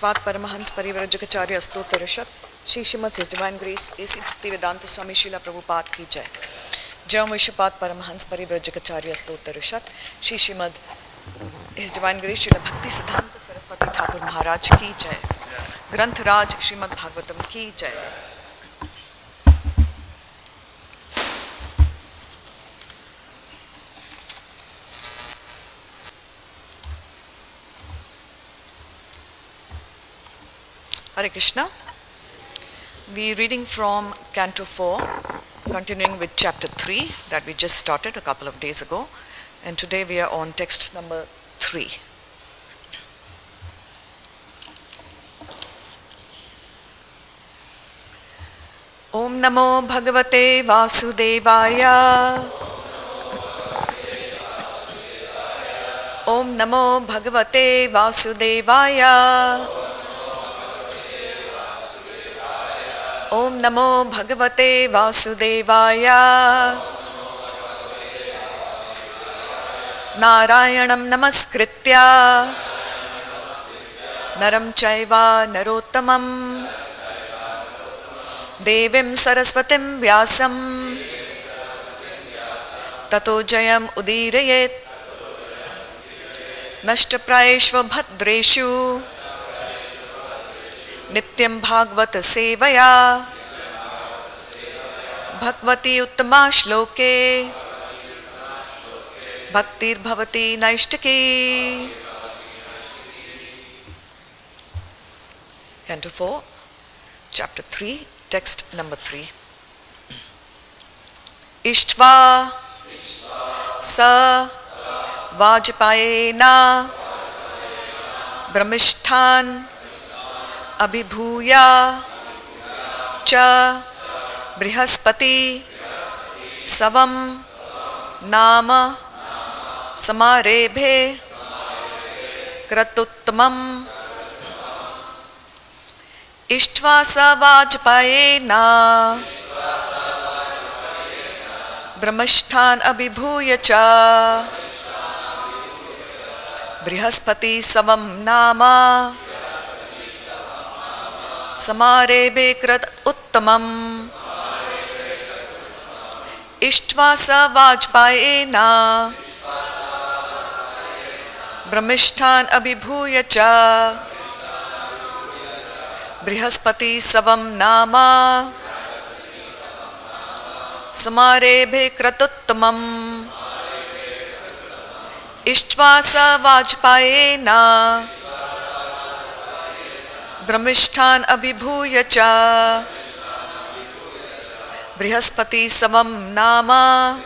Vishvat Paramahans Parivrajakacarya Astotarashat Shri Srimad His Divine Grace A.C. Bhaktivedanta Swami Srila Prabhupada ki jai. Jai Vishvat Paramahans Parivrajakacarya Astotarashat Shri Srimad His Divine Grace Srila Bhakti Siddhanta Saraswati Thakur Maharaj ki jai. Granth Raj Srimad Bhagavatam ki jai. Hare Krishna. We are reading from Canto 4, continuing with Chapter 3 that we just started a couple of days ago. And today we are on text number 3. Om Namo Bhagavate Vasudevaya. Om Namo Bhagavate Vasudevaya. Om Namo Bhagavate Vasudevaya. Narayanam Namaskritya Naram Chaiva Narottamam Devim Saraswatim Vyasam Tato Jayam Udirayet Nashtaprayeshva Bhadreshu Nityam Bhagavata Sevaya Bhagavati-uttama shloke Bhaktir Bhavati Naishtaki. Canto 4, Chapter 3, text number 3. iṣṭvā sa vājapeyena brahmiṣṭhān abhibhūya cha bṛhaspati-savam nāma samārebhe kratu-uttamam iṣṭvā sa vājapeyena brahmiṣṭhān abhibhūya cha bṛhaspati-savam nāma samārebhe kratu-uttamam iṣṭvā sa vājapeyena brahmiṣṭhān abhibhūya cha bṛhaspati-savam nāma samārebhe kratu-uttamam iṣṭvā sa vājapeyena brahmiṣṭhān abhibhūya cha bṛhaspati-savam nāma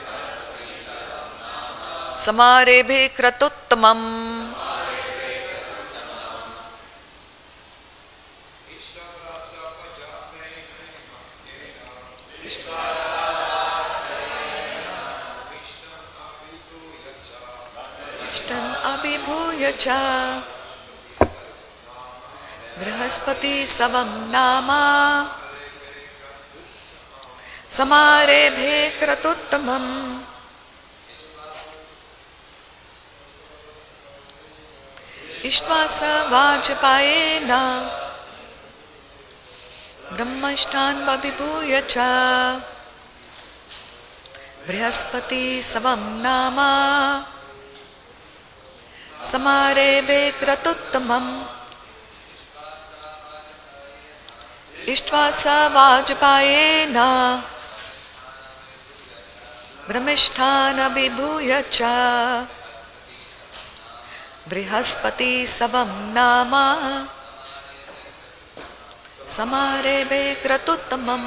samārebhe kratu-uttamam. abhibhūya cha bṛhaspati-savam nāma samārebhe kratu-uttamam iṣṭvā sa vājapeyena brahmiṣṭhān abhibhūya cha bṛhaspati-savam nāma samārebhe kratu-uttamam iṣṭvā sa vājapeyena brahmiṣṭhān abhibhūya cha bṛhaspati-savam nāma samārebhe kratu-uttamam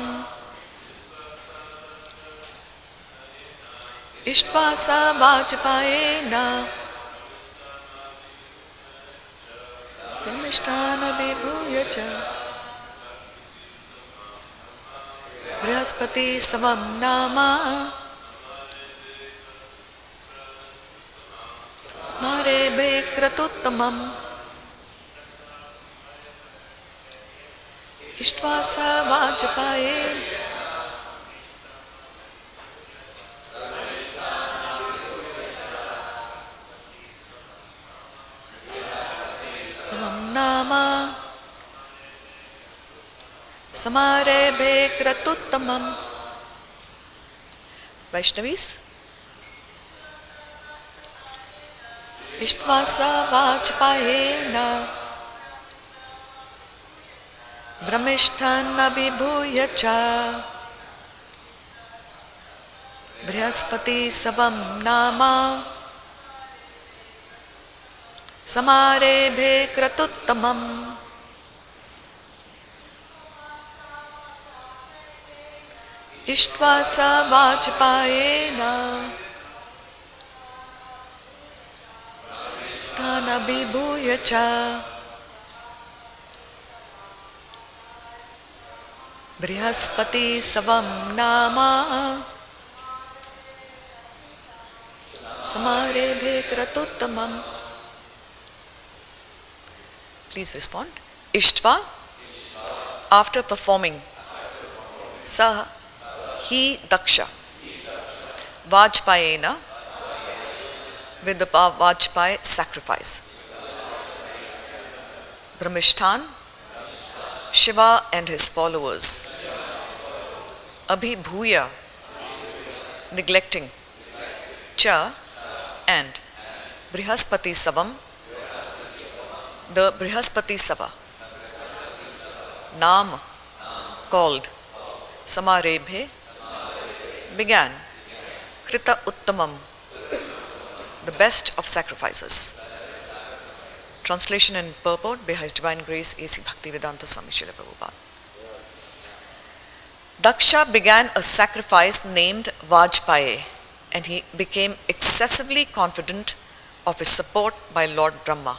iṣṭvā sa vājapeyena brahmiṣṭhān abhibhūya cha bṛhaspati-savam nāma samārebhe kratu-uttamam iṣṭvā sa vājapeyena savam nāma samārebhe kratu-uttamam. Vaishnavis? iṣṭvā vājapeyena brahmiṣṭhān abhibhūya bṛhaspati-savaṁ nāma samārebhe kratu-uttamam. iṣṭvā vājapeyena abhibhūya bṛhaspati-savam nāma samārebhe kratu-uttamam. Please respond. iṣṭvā, after performing, sa, he, Dakṣa, vājapeyena, with the vājapaya sacrifice, brahmiṣṭhān, Śiva and his followers, abhibhūya, neglecting, cha, and bṛhaspati-savam, the bṛhaspati-sava, nāma, called, samārebhe, began, kratu-uttamam, the best of sacrifices. Translation and purport by His Divine Grace A.C. Bhaktivedanta Swami Srila Prabhupada. Dakṣa began a sacrifice named Vājapeya, and he became excessively confident of his support by Lord Brahmā.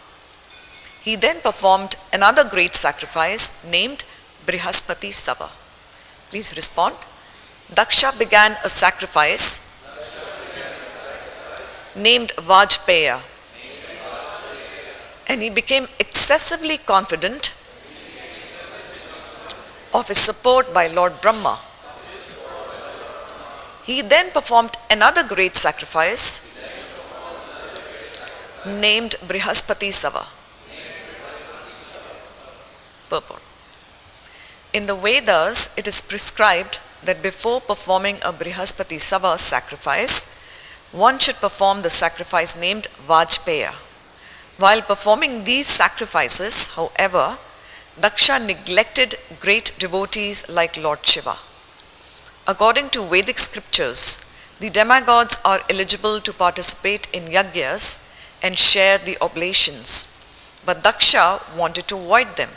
He then performed another great sacrifice named bṛhaspati-sava. Please respond. Dakṣa began a sacrifice named Vājapeya, and he became excessively confident of his support by Lord Brahmā. He then performed another great sacrifice named bṛhaspati-sava. Purport. In the Vedas, it is prescribed that before performing a bṛhaspati-sava sacrifice, one should perform the sacrifice named Vājapeya. While performing these sacrifices, however, Dakṣa neglected great devotees like Lord Śiva. According to Vedic scriptures, the demigods are eligible to participate in yajñas and share the oblations, but Dakṣa wanted to avoid them.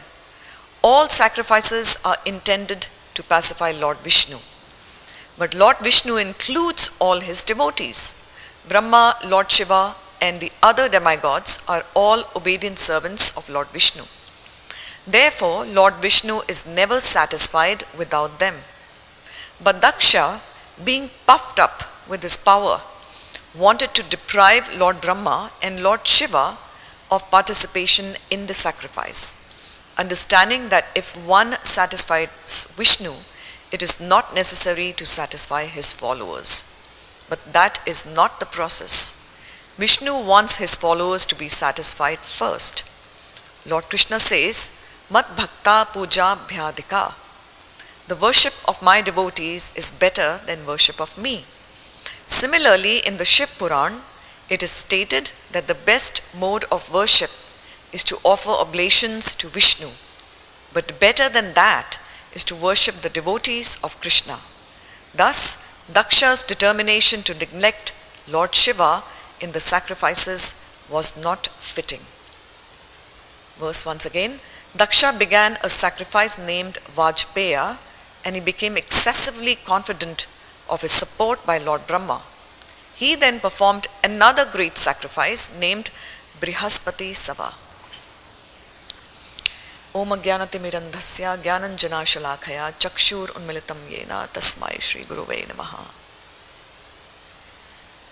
All sacrifices are intended to pacify Lord Viṣṇu, but Lord Viṣṇu includes all his devotees. Brahma, Lord Śiva, and the other demigods are all obedient servants of Lord Viṣṇu. Therefore, Lord Viṣṇu is never satisfied without them. But Dakṣa, being puffed up with his power, wanted to deprive Lord Brahmā and Lord Śiva of participation in the sacrifice, understanding that if one satisfies Viṣṇu, it is not necessary to satisfy his followers. But that is not the process. Viṣṇu wants his followers to be satisfied first. Lord Krishna says, mad-bhakta-pūjābhyadhikā. The worship of my devotees is better than worship of me. Similarly, in the Shiv Purāṇa, it is stated that the best mode of worship is to offer oblations to Viṣṇu. But better than that is to worship the devotees of Krishna. Thus, Dakṣa's determination to neglect Lord Śiva in the sacrifices was not fitting. Verse once again, Dakṣa began a sacrifice named Vājapeya, and he became excessively confident of his support by Lord Brahmā. He then performed another great sacrifice named bṛhaspati-sava. Om Ajnanatimirandhasya Jnananjanashalakaya Chakshur Unmilitam Yena Tasmai Shri Gurave Namaha.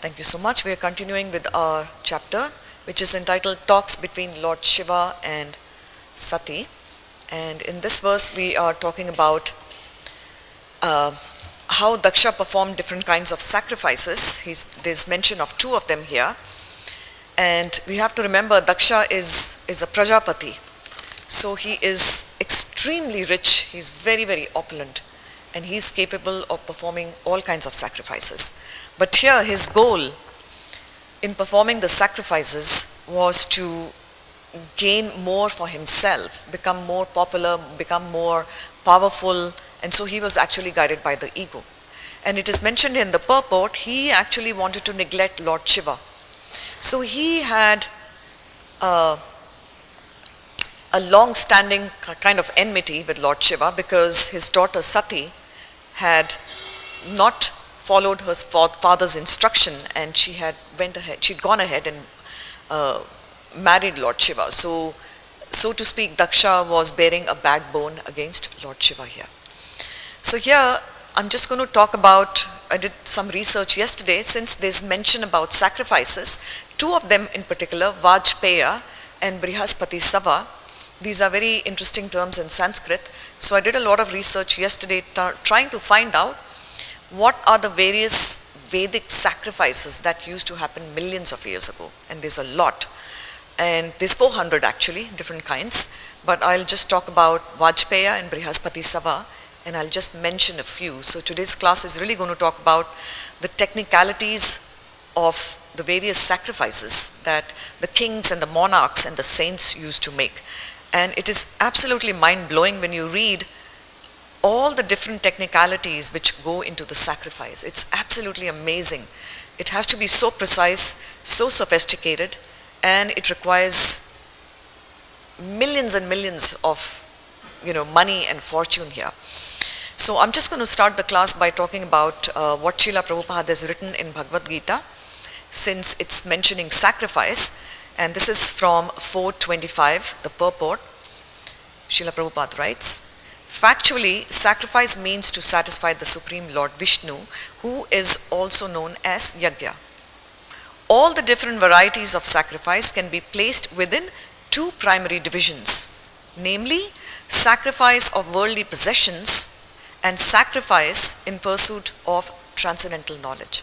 Thank you so much. We are continuing with our chapter, which is entitled Talks Between Lord Śiva and Sati. And in this verse, we are talking about how Dakṣa performed different kinds of sacrifices. There's mention of two of them here. And we have to remember Dakṣa is a Prajapati. So he is extremely rich, he's very, very opulent, and he's capable of performing all kinds of sacrifices. But here his goal in performing the sacrifices was to gain more for himself, become more popular, become more powerful, and so he was actually guided by the ego. And it is mentioned in the purport, he actually wanted to neglect Lord Śiva. So he had a long-standing kind of enmity with Lord Śiva because his daughter Sati had not followed her father's instruction, and she'd gone ahead and married Lord Śiva. So to speak, Dakṣa was bearing a bad bone against Lord Śiva here. So here, I'm just going to talk about, I did some research yesterday, since there's mention about sacrifices, two of them in particular, vājapeyena and bṛhaspati-sava. These are very interesting terms in Sanskrit. So I did a lot of research yesterday trying to find out what are the various Vedic sacrifices that used to happen millions of years ago. And there's a lot. And there's 400 actually, different kinds. But I'll just talk about vājapeyena and bṛhaspati-sava, and I'll just mention a few. So today's class is really going to talk about the technicalities of the various sacrifices that the kings and the monarchs and the saints used to make. And it is absolutely mind-blowing when you read all the different technicalities which go into the sacrifice. It's absolutely amazing. It has to be so precise, so sophisticated, and it requires millions and millions of money and fortune here. So I'm just going to start the class by talking about what Srila Prabhupada has written in Bhagavad Gita, since it's mentioning sacrifice. And this is from 425, the purport. Srila Prabhupada writes, factually, sacrifice means to satisfy the Supreme Lord Viṣṇu, who is also known as yajña. All the different varieties of sacrifice can be placed within two primary divisions, namely sacrifice of worldly possessions and sacrifice in pursuit of transcendental knowledge.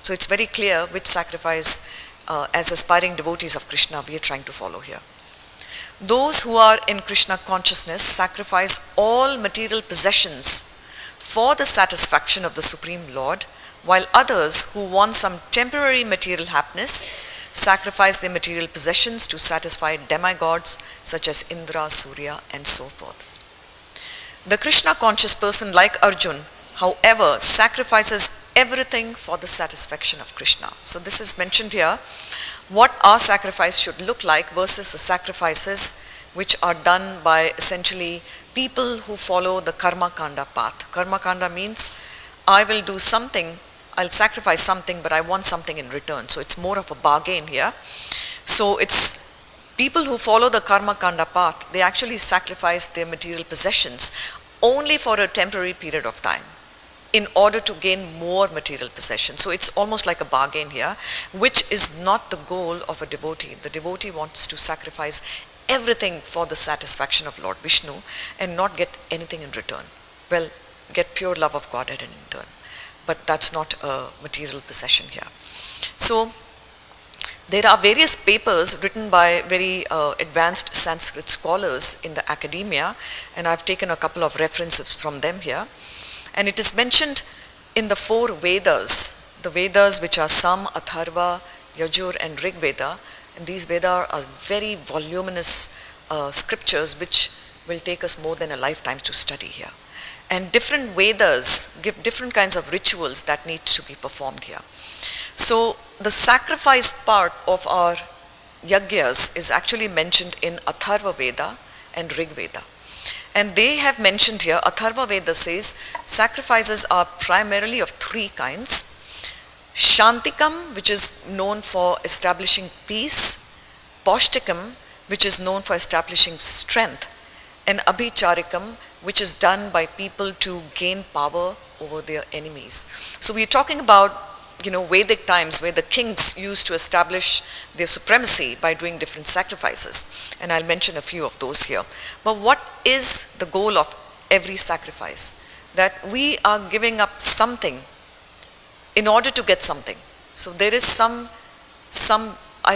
So it's very clear which sacrifice as aspiring devotees of Krishna we are trying to follow here. Those who are in Krishna consciousness sacrifice all material possessions for the satisfaction of the Supreme Lord, while others who want some temporary material happiness sacrifice their material possessions to satisfy demigods such as Indra, Surya, and so forth. The Krishna conscious person like Arjun, however, sacrifices everything for the satisfaction of Krishna. So this is mentioned here, what our sacrifice should look like versus the sacrifices which are done by essentially people who follow the karma kanda path. Karma kanda means I will do something, I'll sacrifice something, but I want something in return. So it's more of a bargain here. So it's people who follow the karma kanda path, they actually sacrifice their material possessions only for a temporary period of time in order to gain more material possessions. So it's almost like a bargain here, which is not the goal of a devotee. The devotee wants to sacrifice everything for the satisfaction of Lord Viṣṇu and not get anything in return. Well, get pure love of Godhead in return. But that's not a material possession here. So there are various papers written by very advanced Sanskrit scholars in the academia, and I've taken a couple of references from them here. And it is mentioned in the 4 Vedas, the Vedas which are Sam, Atharva, Yajur, and Rig Veda. And these Vedas are very voluminous scriptures which will take us more than a lifetime to study here. And different Vedas give different kinds of rituals that need to be performed here. So the sacrifice part of our yajñas is actually mentioned in Atharva Veda and Rig Veda. And they have mentioned here, Atharva Veda says, sacrifices are primarily of 3 kinds. Shantikam, which is known for establishing peace. Paushtikam, which is known for establishing strength. And Abhicharikam, which is done by people to gain power over their enemies. So we're talking about Vedic times where the kings used to establish their supremacy by doing different sacrifices. And I'll mention a few of those here. But what is the goal of every sacrifice? That we are giving up something in order to get something. So there is some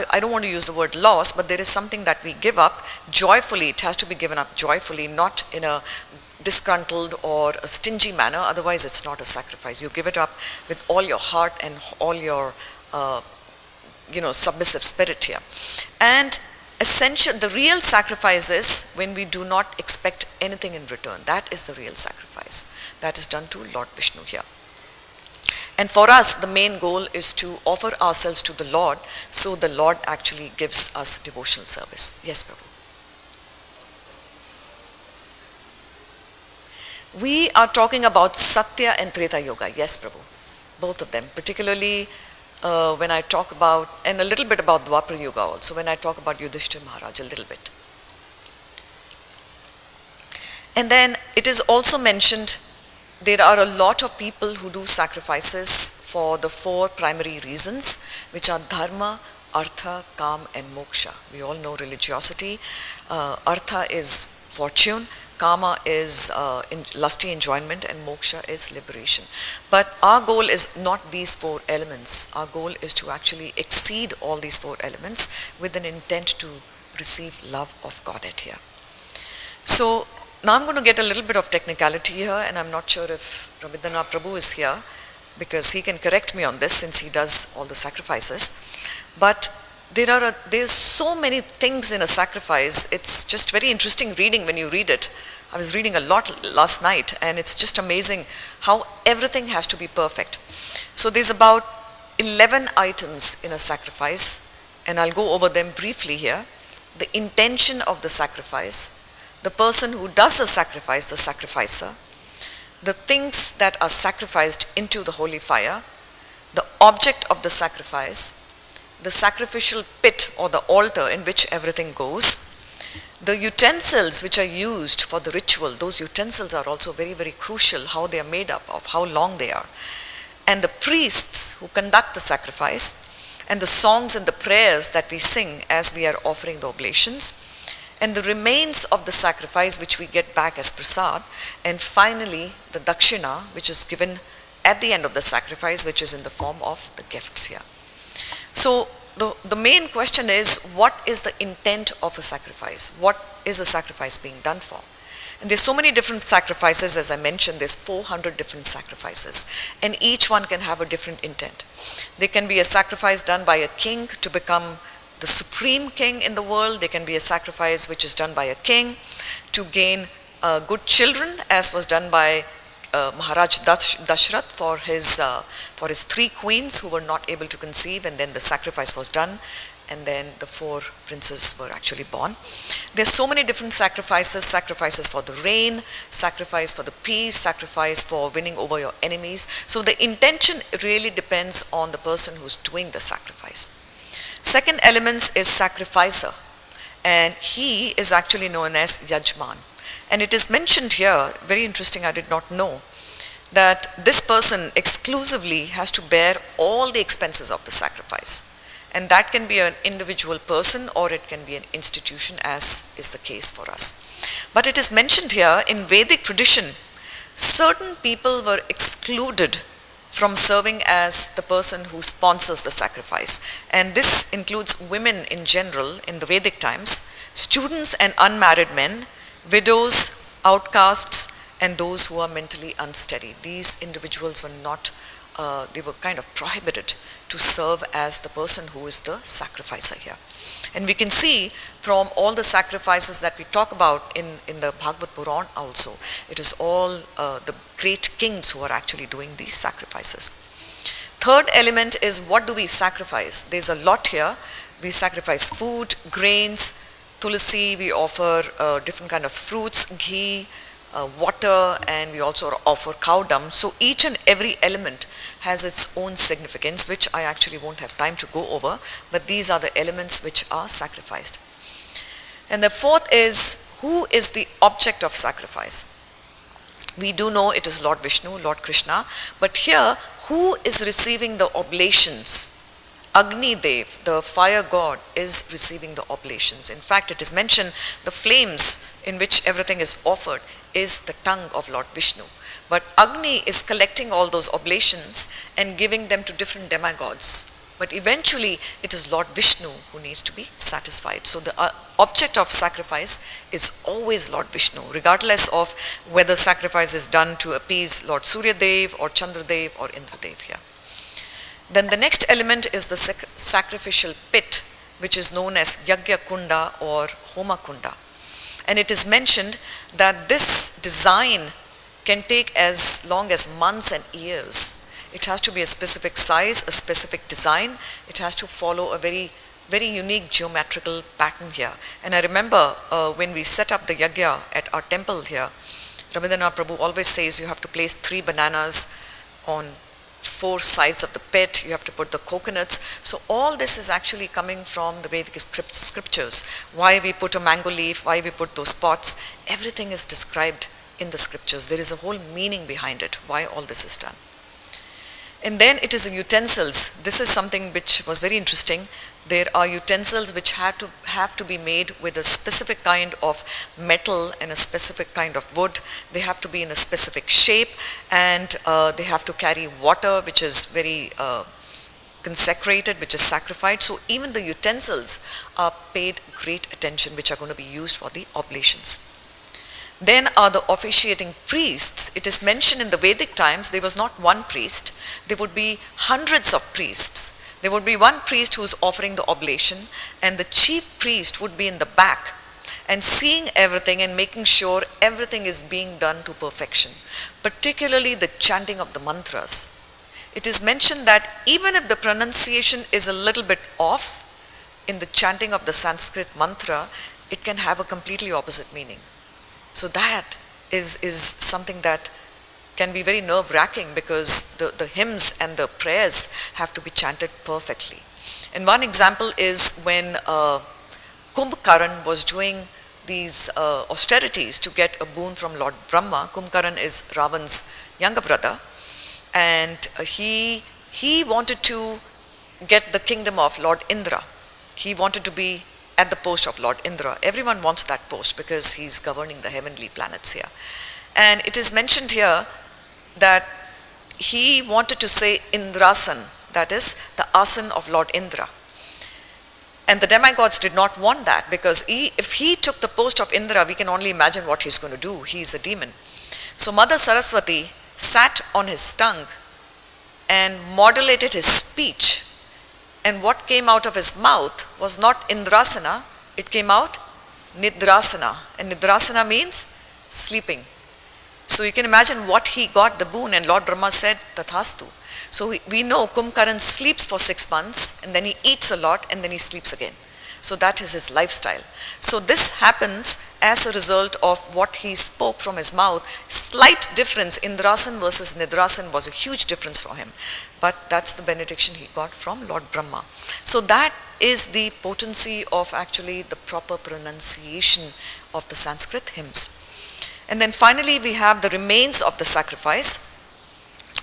I don't want to use the word loss, but there is something that we give up joyfully. It has to be given up joyfully, not in a disgruntled or a stingy manner. Otherwise, it's not a sacrifice. You give it up with all your heart and all your, submissive spirit here. And the real sacrifice is when we do not expect anything in return. That is the real sacrifice. That is done to Lord Viṣṇu here. And for us, the main goal is to offer ourselves to the Lord, so the Lord actually gives us devotional service. Yes, Prabhu. We are talking about Satya and Treta Yoga. Yes, Prabhu. Both of them. Particularly when I talk about, and a little bit about Dwapara Yoga also, when I talk about Yudhishthira Maharaj a little bit. And then it is also mentioned there are a lot of people who do sacrifices for the 4 primary reasons, which are dharma, artha, kam, and moksha. We all know religiosity. Artha is fortune, kama is lusty enjoyment, and moksha is liberation. But our goal is not these 4 elements. Our goal is to actually exceed all these 4 elements with an intent to receive love of Godhead here. So now I'm going to get a little bit of technicality here, and I'm not sure if Rabindranath Prabhu is here, because he can correct me on this since he does all the sacrifices. But there's so many things in a sacrifice. It's just very interesting reading when you read it. I was reading a lot last night, and it's just amazing how everything has to be perfect. So there's about 11 items in a sacrifice, and I'll go over them briefly here. The intention of the sacrifice, the person who does the sacrifice, the sacrificer, the things that are sacrificed into the holy fire, the object of the sacrifice, the sacrificial pit or the altar in which everything goes, the utensils which are used for the ritual. Those utensils are also very, very crucial, how they are made up of, how long they are, and the priests who conduct the sacrifice, and the songs and the prayers that we sing as we are offering the oblations, and the remains of the sacrifice which we get back as prasad, and finally the dakshina, which is given at the end of the sacrifice, which is in the form of the gifts here. So the main question is, what is the intent of a sacrifice? What is a sacrifice being done for? And there's so many different sacrifices. As I mentioned, there's 400 different sacrifices, and each one can have a different intent. There can be a sacrifice done by a king to become the supreme king in the world. There can be a sacrifice which is done by a king to gain good children, as was done by Maharaj Dashrath for his 3 queens who were not able to conceive, and then the sacrifice was done, and then the 4 princes were actually born. There's so many different sacrifices for the rain, sacrifice for the peace, sacrifice for winning over your enemies. So the intention really depends on the person who's doing the sacrifice. Second element is sacrificer, and he is actually known as yajman. And it is mentioned here, very interesting, I did not know, that this person exclusively has to bear all the expenses of the sacrifice. And that can be an individual person or it can be an institution, as is the case for us. But it is mentioned here in Vedic tradition, certain people were excluded from serving as the person who sponsors the sacrifice. And this includes women in general in the Vedic times, students and unmarried men, widows, outcasts, and those who are mentally unsteady. These individuals were not, they were kind of prohibited to serve as the person who is the sacrificer here. And we can see from all the sacrifices that we talk about in the Bhagavad Purāṇa also, it is all the great kings who are actually doing these sacrifices. Third element is, what do we sacrifice? There's a lot here. We sacrifice food, grains, tulsi, we offer different kind of fruits, ghee, water, and we also offer cow dung. So each and every element has its own significance, which I actually won't have time to go over, but these are the elements which are sacrificed. And the fourth is, who is the object of sacrifice? We do know it is Lord Viṣṇu, Lord Krishna, but here, who is receiving the oblations? Agni Dev, the fire god, is receiving the oblations. In fact, it is mentioned the flames in which everything is offered is the tongue of Lord Viṣṇu. But Agni is collecting all those oblations and giving them to different demigods But eventually, it is Lord Viṣṇu who needs to be satisfied. So the object of sacrifice is always Lord Viṣṇu, regardless of whether sacrifice is done to appease Lord Surya Dev or Chandra Dev or Indra Dev here. Then the next element is the sacrificial pit, which is known as Yajña Kunda or Homa Kunda. And it is mentioned that this design can take as long as months and years. It has to be a specific size, a specific design. It has to follow a very, very unique geometrical pattern here. And I remember when we set up the yajna at our temple here, Rabindranath Prabhu always says you have to place 3 bananas on 4 sides of the pit, you have to put the coconuts. So all this is actually coming from the Vedic scriptures. Why we put a mango leaf, why we put those pots, everything is described in the scriptures. There is a whole meaning behind it, why all this is done. And then it is utensils. This is something which was very interesting. There are utensils which have to be made with a specific kind of metal and a specific kind of wood. They have to be in a specific shape, and they have to carry water which is very consecrated, which is sacrificed. So even the utensils are paid great attention, which are going to be used for the oblations. Then are the officiating priests. It is mentioned in the Vedic times there was not one priest. There would be hundreds of priests. There would be one priest who is offering the oblation, and the chief priest would be in the back and seeing everything and making sure everything is being done to perfection, particularly the chanting of the mantras. It is mentioned that even if the pronunciation is a little bit off in the chanting of the Sanskrit mantra, it can have a completely opposite meaning. So that is something that can be very nerve-wracking, because the hymns and the prayers have to be chanted perfectly. And one example is when Kumbhakaran was doing these austerities to get a boon from Lord Brahmā. Kumbhakaran is Ravan's younger brother, and he wanted to get the kingdom of Lord Indra. He wanted to be at the post of Lord Indra. Everyone wants that post because he's governing the heavenly planets here. And it is mentioned here that he wanted to say Indrasan, that is the asan of Lord Indra. And the demigods did not want that, because if he took the post of Indra, we can only imagine what he's going to do. He's a demon. So Mother Saraswati sat on his tongue and modulated his speech. And what came out of his mouth was not Indrasana, it came out Nidrasana. And Nidrasana means sleeping. So you can imagine what he got the boon, and Lord Brahmā said, Tathastu. So we know Kumbhakaran sleeps for 6 months, and then he eats a lot, and then he sleeps again. So that is his lifestyle. So this happens as a result of what he spoke from his mouth. Slight difference, Indrasan versus Nidrasan was a huge difference for him. But that's the benediction he got from Lord Brahmā. So that is the potency of actually the proper pronunciation of the Sanskrit hymns. And then finally we have the remains of the sacrifice.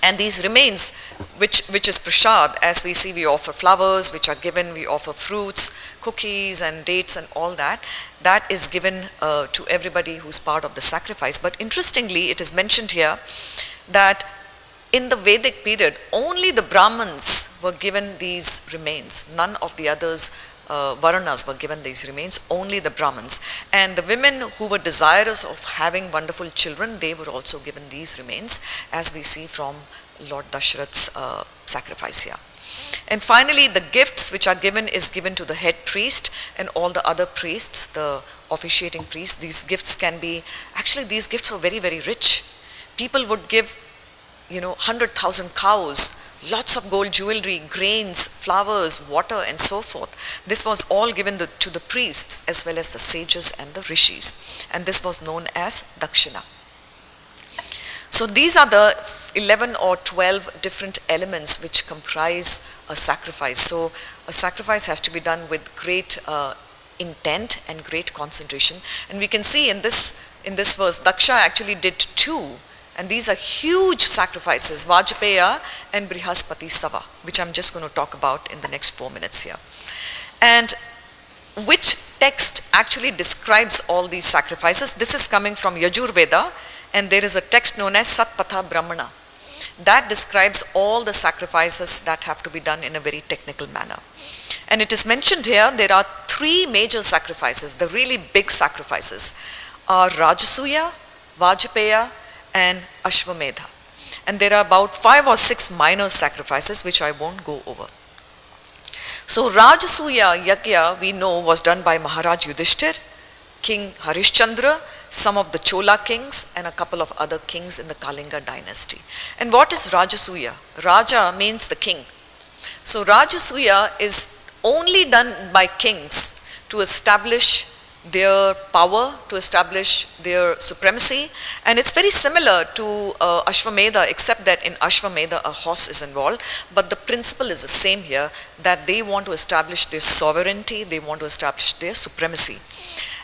And these remains, which is prasad, as we see, we offer flowers which are given, we offer fruits, cookies and dates and all that. That is given to everybody who's part of the sacrifice. But interestingly, it is mentioned here that in the Vedic period, only the Brahmins were given these remains. None of the others, Varanas, were given these remains, only the Brahmins. And the women who were desirous of having wonderful children, they were also given these remains, as we see from Lord Dasharath's sacrifice here. And finally, the gifts which are given is given to the head priest and all the other priests, the officiating priests. These gifts can be, actually these gifts were very, very rich. People would give 100,000 cows, lots of gold jewelry, grains, flowers, water, and so forth. This was all given to the priests as well as the sages and the rishis. And this was known as Dakṣina. So these are the 11 or 12 different elements which comprise a sacrifice. So a sacrifice has to be done with great intent and great concentration. And we can see in this verse, Dakṣa actually did 2. And these are huge sacrifices, vājapeya and bṛhaspati-sava, which I'm just going to talk about in the next 4 minutes here. And which text actually describes all these sacrifices? This is coming from Yajur Veda, and there is a text known as Satpatha Brahmana. that describes all the sacrifices that have to be done in a very technical manner. And it is mentioned here, there are three major sacrifices, the really big sacrifices are Rajasuya, Vājapeya and Ashvamedha. And there are about 5 or 6 minor sacrifices which I won't go over. So Rajasuya Yajna we know was done by Maharaj Yudhishthir, King Harishchandra, some of the Chola kings and a couple of other kings in the Kalinga dynasty. And what is Rajasuya? Raja means the king. So Rajasuya is only done by kings to establish their power, to establish their supremacy, and it's very similar to Ashvamedha, except that in Ashvamedha a horse is involved, but the principle is the same here, that they want to establish their sovereignty, they want to establish their supremacy.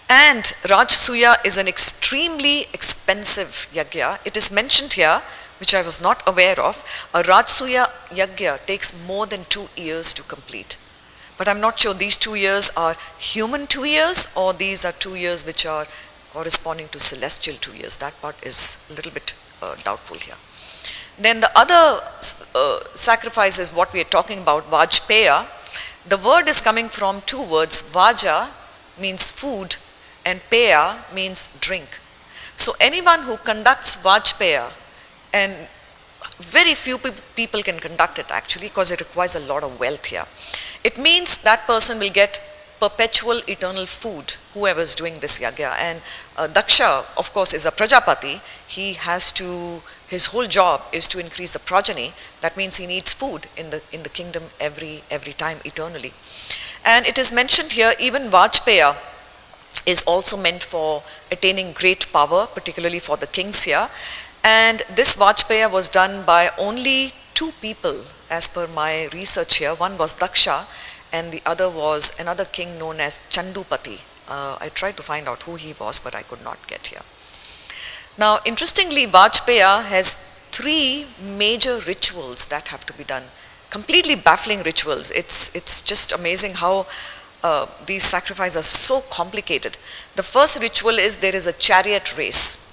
And Rajasuya is an extremely expensive yajna. It is mentioned here, which I was not aware of, a Rajasuya yajna takes more than 2 years to complete. But I'm not sure these 2 years are human 2 years or these are 2 years which are corresponding to celestial 2 years. That part is a little bit doubtful here. Then the other sacrifice is what we are talking about, Vājapeya. The word is coming from 2 words. Vaja means food and peya means drink. So anyone who conducts Vājapeya, and very few people can conduct it actually because it requires a lot of wealth here. It means that person will get perpetual eternal food, whoever is doing this yajna. And Dakṣa, of course, is a prajapati. He has to, his whole job is to increase the progeny. That means he needs food in the kingdom every time eternally. And it is mentioned here, even Vājapeya is also meant for attaining great power, particularly for the kings here. And this Vājapeya was done by only 2 people as per my research here. One was Dakṣa and the other was another king known as Chandupati. I tried to find out who he was, but I could not get here. Now, interestingly, Vājapeya has 3 major rituals that have to be done. Completely baffling rituals. It's just amazing how these sacrifices are so complicated. The first ritual is there is a chariot race.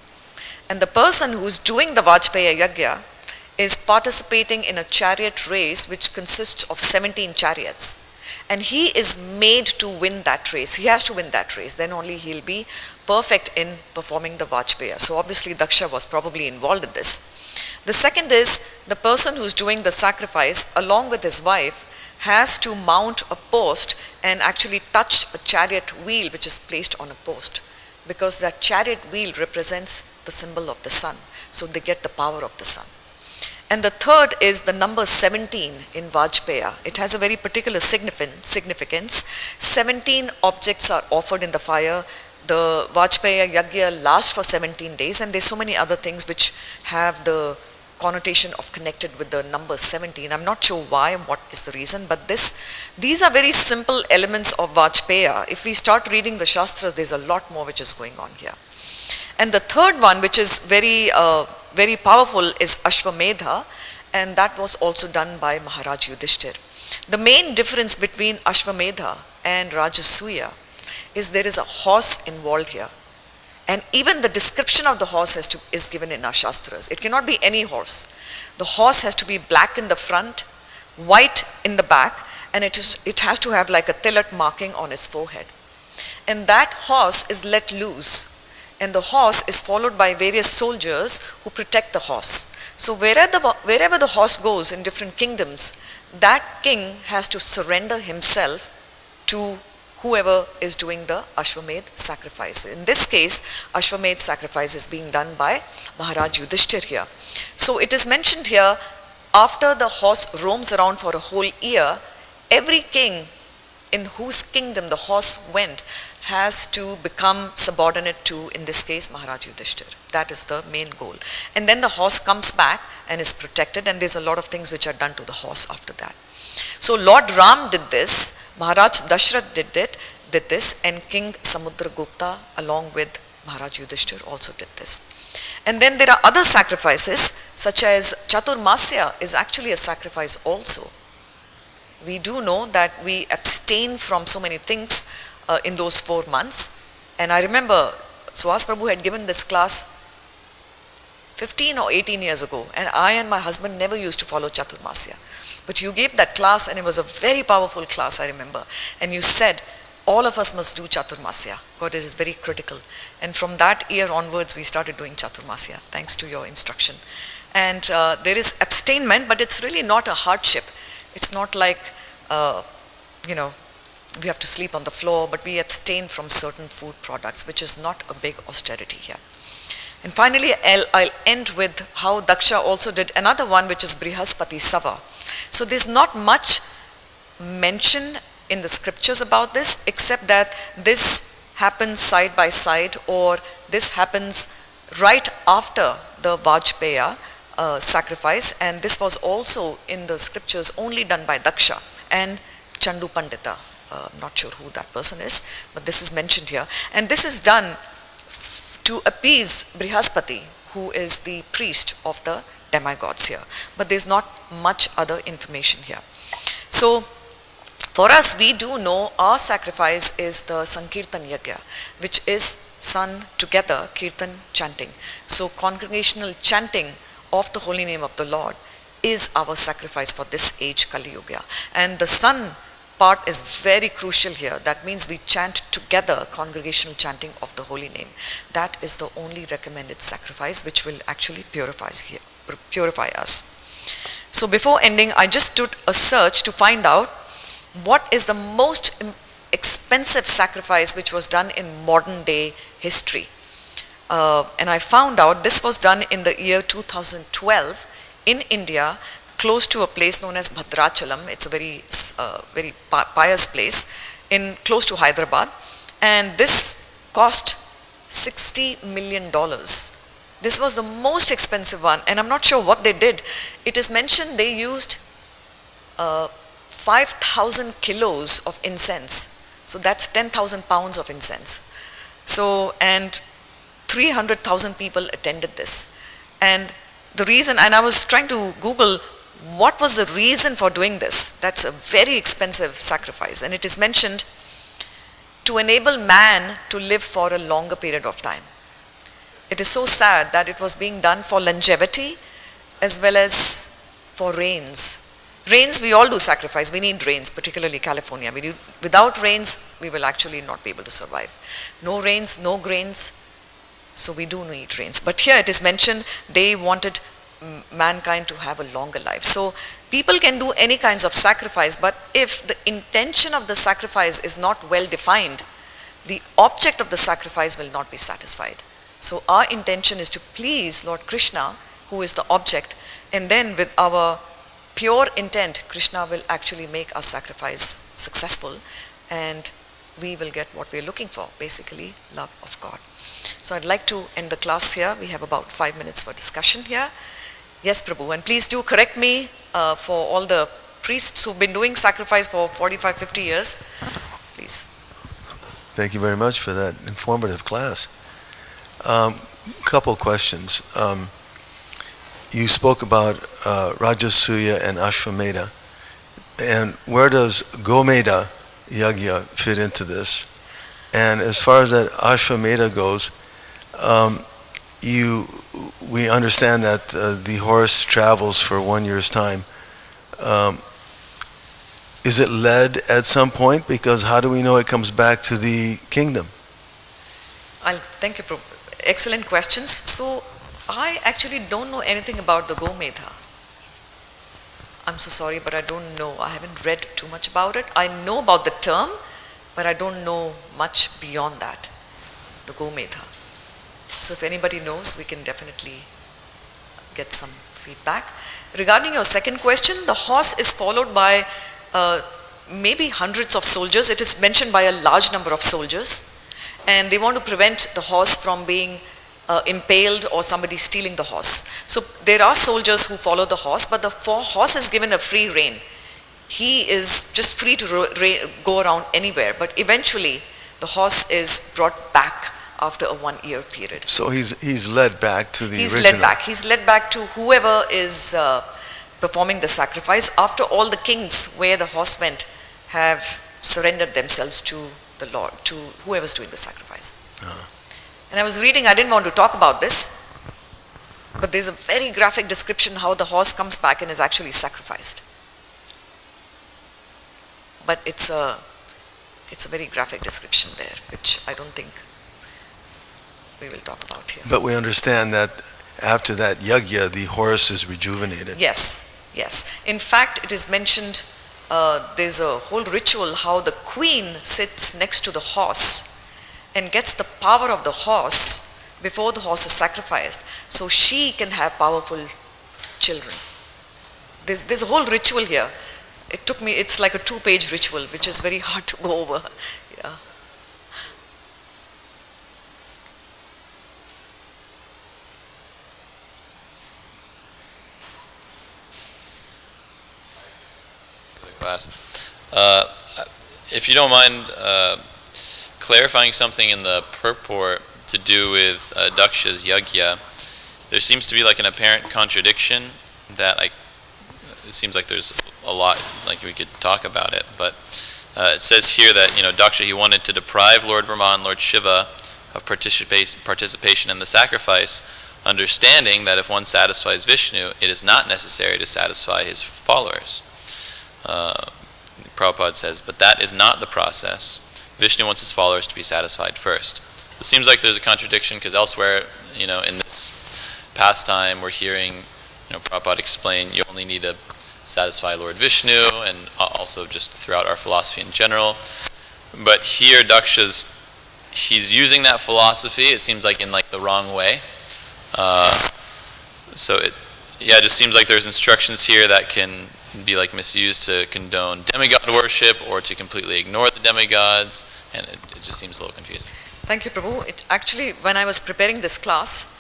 And the person who's doing the Vājapeya yajna is participating in a chariot race which consists of 17 chariots. And he is made to win that race. He has to win that race. Then only he'll be perfect in performing the Vājapeya. So obviously Dakṣa was probably involved in this. The second is the person who's doing the sacrifice along with his wife has to mount a post and actually touch a chariot wheel which is placed on a post, because that chariot wheel represents the symbol of the sun. So they get the power of the sun. And the third is the number 17 in Vājapeya. It has a very particular significance. 17 objects are offered in the fire. The Vājapeya yajna lasts for 17 days, and there's so many other things which have the connotation of connected with the number 17. I'm not sure why, what is the reason, but these are very simple elements of Vājapeya. If we start reading the Shastra, there's a lot more which is going on here. And the third one, which is very powerful, is Ashvamedha, and that was also done by Maharaj Yudhishthir. The main difference between Ashvamedha and Rajasuya is there is a horse involved here. And even the description of the horse is given in our Shastras. It cannot be any horse. The horse has to be black in the front, white in the back, and it has to have like a tilak marking on its forehead. And that horse is let loose. And the horse is followed by various soldiers who protect the horse. So wherever the horse goes in different kingdoms, that king has to surrender himself to whoever is doing the Ashvamedh sacrifice. In this case, Ashvamedh sacrifice is being done by Maharaj Yudhishthir here. So it is mentioned here, after the horse roams around for a whole year, every king in whose kingdom the horse went has to become subordinate to, in this case, Maharaj Yudhishthir. That is the main goal. And then the horse comes back and is protected, and there's a lot of things which are done to the horse after that. So Lord Ram did this, Maharaj Dashrath did this, and King Samudragupta along with Maharaj Yudhishthir also did this. And then there are other sacrifices, such as Chaturmasya is actually a sacrifice also. We do know that we abstain from so many things in those 4 months. And I remember Suhas Prabhu had given this class 15 or 18 years ago, and I and my husband never used to follow Chaturmasya. But you gave that class, and it was a very powerful class, I remember. And you said, all of us must do Chaturmasya. God, it is very critical. And from that year onwards, we started doing Chaturmasya, thanks to your instruction. And there is abstainment, but it's really not a hardship. It's not like, we have to sleep on the floor, but we abstain from certain food products, which is not a big austerity here. And finally, I'll end with how Dakṣa also did another one, which is bṛhaspati-savaṁ. So there's not much mention in the scriptures about this, except that this happens side by side, or this happens right after the vājapeya sacrifice, and this was also in the scriptures only done by Dakṣa and Chandu Pandita. I'm not sure who that person is, but this is mentioned here. And this is done to appease Bṛhaspati, who is the priest of the demigods here. But there's not much other information here. So for us, we do know our sacrifice is the Sankirtan Yajna, which is sung together, Kirtan chanting. So congregational chanting of the holy name of the Lord is our sacrifice for this age, Kali Yuga. And the sun part is very crucial here. That means we chant together congregational chanting of the holy name. That is the only recommended sacrifice which will actually purify us. So before ending, I just did a search to find out what is the most expensive sacrifice which was done in modern day history. And I found out this was done in the year 2012 in India, close to a place known as Bhadrachalam. It's a very pious place close to Hyderabad, and this cost $60 million. This was the most expensive one, and I'm not sure what they did. It is mentioned they used 5,000 kilos of incense, so that's 10,000 pounds of incense. So, and 300,000 people attended this. And the reason, and I was trying to Google what was the reason for doing this. That's a very expensive sacrifice, and it is mentioned to enable man to live for a longer period of time. It is so sad that it was being done for longevity as well as for rains. Rains, we all do sacrifice. We need rains, particularly California. Without rains, we will actually not be able to survive. No rains, no grains, so we do need rains. But here it is mentioned they wanted mankind to have a longer life. So people can do any kinds of sacrifice, but if the intention of the sacrifice is not well defined, the object of the sacrifice will not be satisfied. So our intention is to please Lord Krishna, who is the object, and then with our pure intent, Krishna will actually make our sacrifice successful, and we will get what we are looking for, basically love of God. So I'd like to end the class here. We have about 5 minutes for discussion here. Yes, Prabhu, and please do correct me for all the priests who've been doing sacrifice for 45, 50 years. Please. Thank you very much for that informative class. Couple questions. You spoke about Rajasuya and Ashwamedha, and where does Gomeda Yajna fit into this? And as far as that Ashwamedha goes, we understand that the horse travels for 1 year's time. Is it led at some point? Because how do we know it comes back to the kingdom? Thank you, Prabhu. Excellent questions. So I actually don't know anything about the Gomedha. I'm so sorry, but I don't know. I haven't read too much about it. I know about the term, but I don't know much beyond that, the Gomedha. So if anybody knows, we can definitely get some feedback. Regarding your second question, the horse is followed by maybe hundreds of soldiers. It is mentioned by a large number of soldiers, and they want to prevent the horse from being impaled or somebody stealing the horse. So there are soldiers who follow the horse, but the horse is given a free rein. He is just free to go around anywhere, but eventually the horse is brought back after a 1 year period. So he's led back to the original. He's led back to whoever is performing the sacrifice, after all the kings where the horse went have surrendered themselves to the Lord, to whoever's doing the sacrifice. And I was reading, I didn't want to talk about this, But there's a very graphic description how the horse comes back and is actually sacrificed. But it's a very graphic description there, which I don't think we will talk about here. But we understand that after that yajna, the horse is rejuvenated. Yes, yes. In fact, it is mentioned, there's a whole ritual how the queen sits next to the horse and gets the power of the horse before the horse is sacrificed, so she can have powerful children. There's a whole ritual here. It took me, it's like a 2-page ritual, which is very hard to go over. Yeah. Class. If you don't mind clarifying something in the purport to do with Dakṣa's yajna, there seems to be like an apparent contradiction that it seems like there's a lot, like we could talk about it, but it says here that, Dakṣa, he wanted to deprive Lord Brahmā and Lord Śiva of participation in the sacrifice, understanding that if one satisfies Viṣṇu, it is not necessary to satisfy his followers. Prabhupada says, but that is not the process. Viṣṇu wants his followers to be satisfied first. It seems like there's a contradiction because elsewhere, in this pastime, we're hearing, Prabhupada explain you only need to satisfy Lord Viṣṇu, and also just throughout our philosophy in general. But here, he's using that philosophy, it seems like in the wrong way. So it just seems like there's instructions here that can be misused to condone demigod worship or to completely ignore the demigods, and it just seems a little confusing. Thank you, Prabhu. Actually, when I was preparing this class,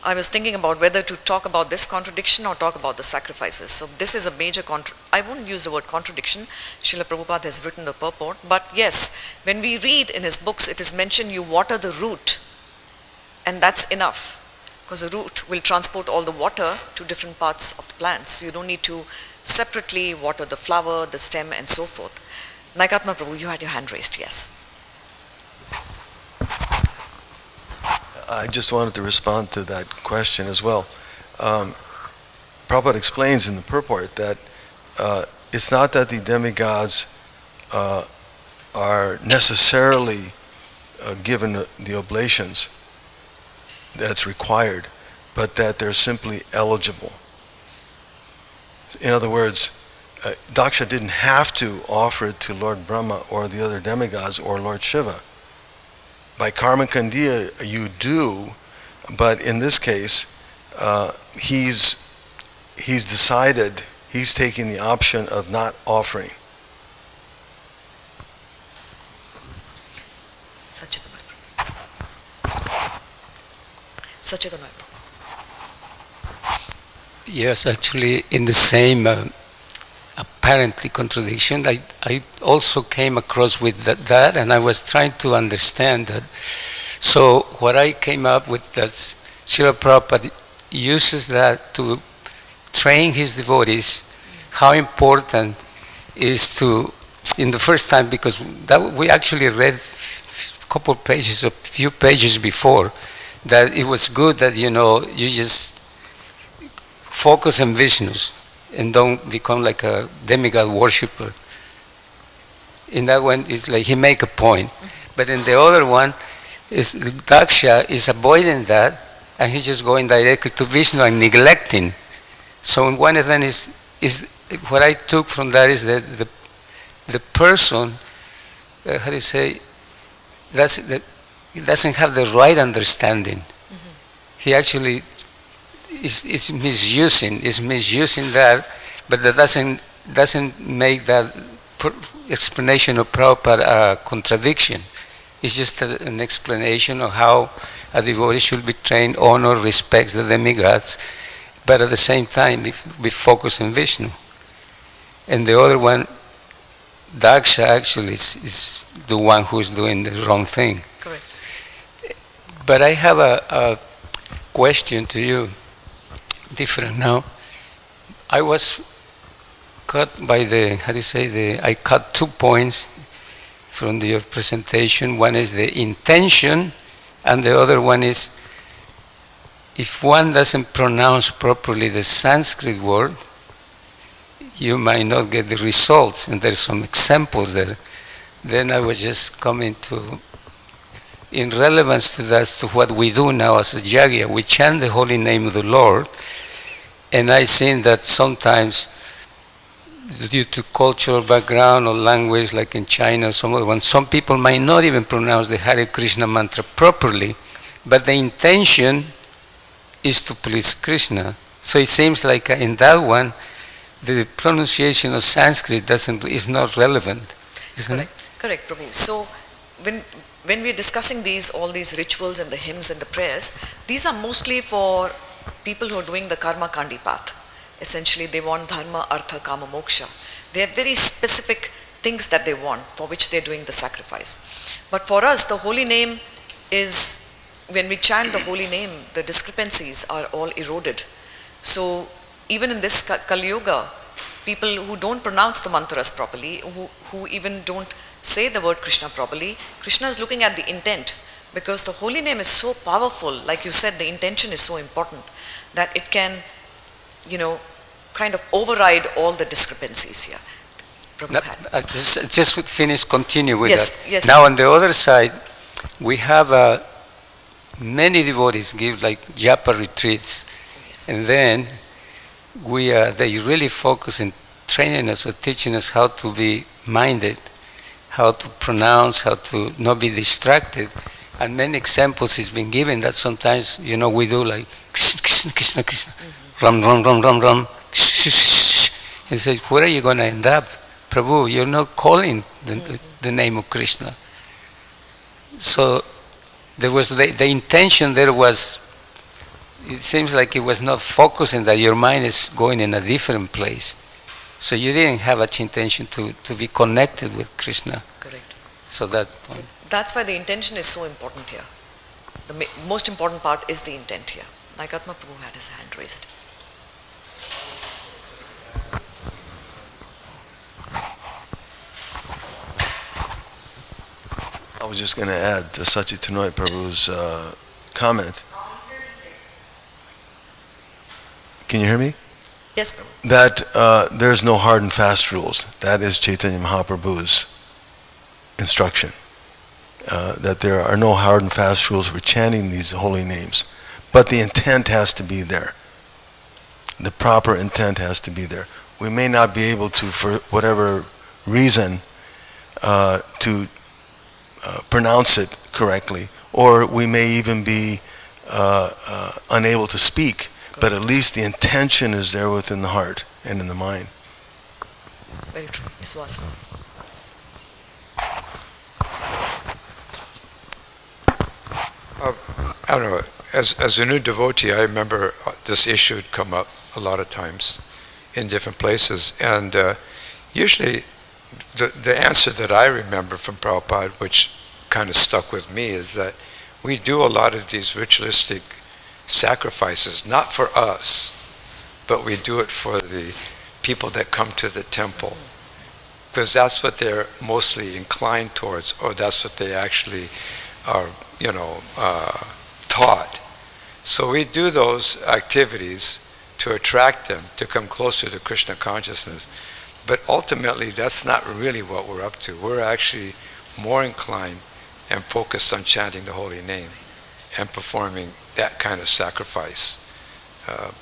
I was thinking about whether to talk about this contradiction or talk about the sacrifices. So this is a major I won't use the word contradiction. Srila Prabhupada has written the purport. But yes, when we read in his books, it is mentioned you water the root, and that's enough. Because the root will transport all the water to different parts of the plants. So you don't need to separately water the flower, the stem, and so forth. Naikatma Prabhu, you had your hand raised, yes. I just wanted to respond to that question as well. Prabhupada explains in the purport that it's not that the demigods are necessarily given the oblations that it's required, but that they're simply eligible. In other words, Dakṣa didn't have to offer it to Lord Brahmā or the other demigods or Lord Śiva. By karma kandiya you do, but in this case, he's decided, he's taking the option of not offering. Yes, actually, in the same apparently contradiction, I also came across with that, and I was trying to understand that. So what I came up with, that Srila Prabhupada uses that to train his devotees, how important is to, in the first time, because that we actually read a few pages before, that it was good that, you just focus on Viṣṇu and don't become like a demigod worshipper. In that one, it's like he make a point. But in the other one, is Dakṣa is avoiding that, and he's just going directly to Viṣṇu and neglecting. So in one of them is what I took from that is that the person, how do you say, he doesn't have the right understanding. He actually is misusing that, but that doesn't make that explanation of Prabhupada a contradiction. It's just an explanation of how a devotee should be trained, honor, respects the demigods, but at the same time be focused on Viṣṇu. And the other one, Dakṣa actually is the one who is doing the wrong thing. Correct. But I have a question to you, different now. I was cut by I cut 2 points from your presentation. One is the intention, and the other one is if one doesn't pronounce properly the Sanskrit word, you might not get the results, and there's some examples there. Then I was just coming to, in relevance to that, to what we do now as a yajna, we chant the holy name of the Lord, and I think that sometimes, due to cultural background or language, like in China or some other ones, some people might not even pronounce the Hare Krishna mantra properly, but the intention is to please Krishna. So it seems like in that one, the pronunciation of Sanskrit is not relevant, isn't it? Correct, Prabhu. So when we're discussing all these rituals and the hymns and the prayers, these are mostly for people who are doing the karma kandi path. Essentially, they want dharma, artha, kama, moksha. They have very specific things that they want, for which they're doing the sacrifice. But for us, the holy name is, when we chant the holy name, the discrepancies are all eroded. So even in this Kali Yuga, people who don't pronounce the mantras properly, who even don't say the word Krishna properly, Krishna is looking at the intent, because the holy name is so powerful. Like you said, the intention is so important that it can, kind of override all the discrepancies here. Prabhu just would finish, continue with that. Yes. Now on the other side, we have many devotees give like japa retreats, Yes. and then they really focus in training us or teaching us how to be minded, how to pronounce, how to not be distracted. And many examples has been given that sometimes, we do like Krishna, Krishna, Krishna, Krishna, Ram, Ram, Ram, Ram, Ram, and says, where are you going to end up? Prabhu, you're not calling the name of Krishna. So there was the intention there was, it seems like it was not focusing, that your mind is going in a different place. So you didn't have much intention to be connected with Krishna. Correct. So that's why the intention is so important here. The most important part is the intent here. Like Atma Prabhu had his hand raised. I was just going to add to Sachitanoi Prabhu's comment. Can you hear me? Yes, Prabhu. That there's no hard and fast rules. That is Chaitanya Mahaprabhu's instruction. That there are no hard and fast rules for chanting these holy names. But the intent has to be there. The proper intent has to be there. We may not be able to, for whatever reason, to pronounce it correctly, or we may even be unable to speak, but at least the intention is there within the heart and in the mind. Very true. This was. I don't know, as a new devotee, I remember this issue had come up a lot of times in different places, and usually the answer that I remember from Prabhupada, which kind of stuck with me, is that we do a lot of these ritualistic sacrifices, not for us, but we do it for the people that come to the temple, because that's what they're mostly inclined towards, or that's what they actually are, taught. So we do those activities to attract them, to come closer to Krishna consciousness. But ultimately, that's not really what we're up to. We're actually more inclined and focused on chanting the holy name and performing that kind of sacrifice,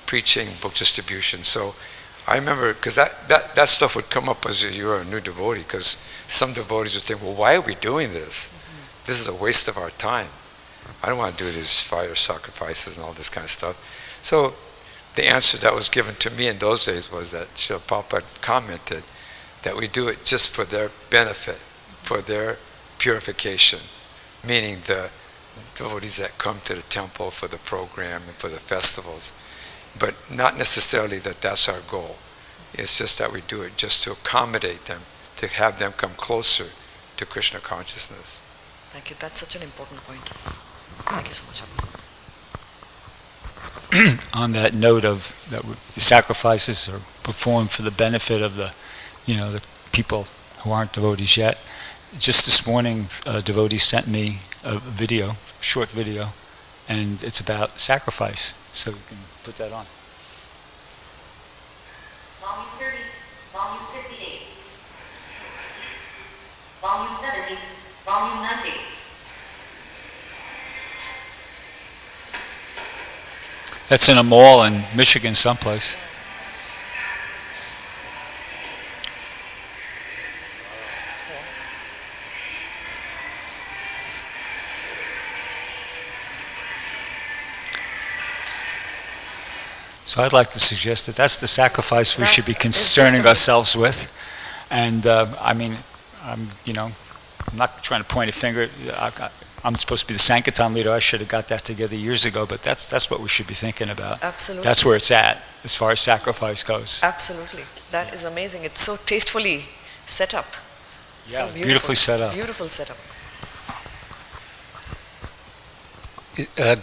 preaching, book distribution. So I remember, because that stuff would come up as you were a new devotee, because some devotees would think, well, why are we doing this? This is a waste of our time. I don't want to do these fire sacrifices and all this kind of stuff. So the answer that was given to me in those days was that Srila Prabhupada commented that we do it just for their benefit, for their purification, meaning the devotees that come to the temple for the program and for the festivals, but not necessarily that that's our goal. It's just that we do it just to accommodate them, to have them come closer to Krishna consciousness. Thank you. That's such an important point. Thank you so much. On that note of that the sacrifices are performed for the benefit of the people who aren't devotees yet. Just this morning, a devotee sent me a video, short video, and it's about sacrifice. So we can put that on. Volume 30, Volume 58, Volume 70, Volume 90. That's in a mall in Michigan someplace. So I'd like to suggest that that's the sacrifice we should be concerning ourselves with. And I mean, I'm not trying to point a finger. I'm supposed to be the Sankirtan leader. I should have got that together years ago, but that's what we should be thinking about. Absolutely. That's where it's at, as far as sacrifice goes. Absolutely. That is amazing. It's so tastefully set up. Yeah, So beautifully set up. Beautiful setup.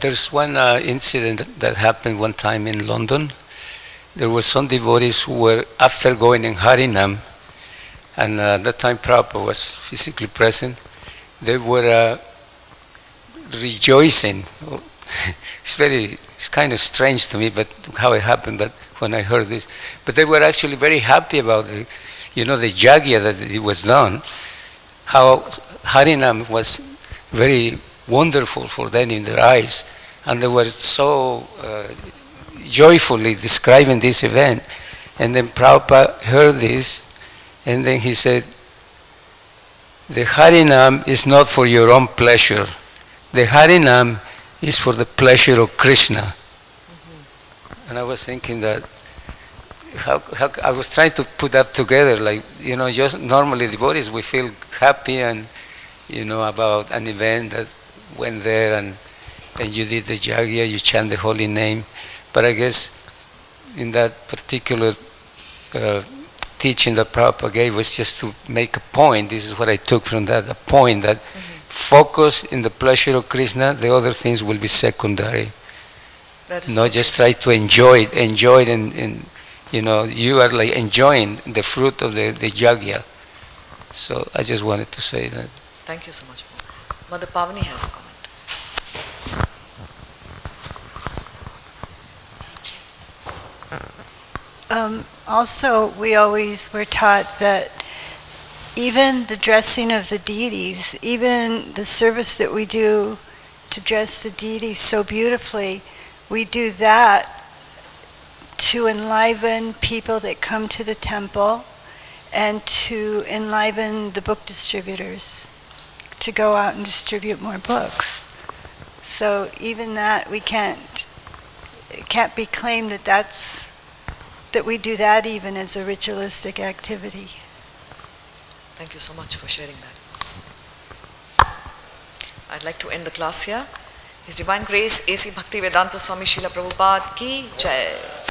There's one incident that happened one time in London. There were some devotees who were, after going in Harinam, and at that time Prabhupada was physically present, they were rejoicing. It's kind of strange to me, but how it happened, but when I heard this. But they were actually very happy about the yajña that it was done, how Harinam was very wonderful for them in their eyes, and they were so joyfully describing this event. And then Prabhupada heard this, and then he said, the Harinam is not for your own pleasure. The Harinam is for the pleasure of Krishna. Mm-hmm. And I was thinking that, how I was trying to put that together, like, just normally devotees, we feel happy and, about an event that went there and you did the yajña, you chant the holy name. But I guess in that particular teaching that Prabhupada gave was just to make a point. This is what I took from that, a point that focus in the pleasure of Krishna, the other things will be secondary. That is Not just try to enjoy it and you are like enjoying the fruit of the yajña. So I just wanted to say that. Thank you so much. Mother Pavani has a comment. Also, we always were taught that even the dressing of the deities, even the service that we do to dress the deities so beautifully, we do that to enliven people that come to the temple and to enliven the book distributors to go out and distribute more books. So even that, it can't be claimed that we do that even as a ritualistic activity. Thank you so much for sharing that. I'd like to end the class here. His Divine Grace A.C. Bhaktivedanta Swami Srila Prabhupada ki Jai.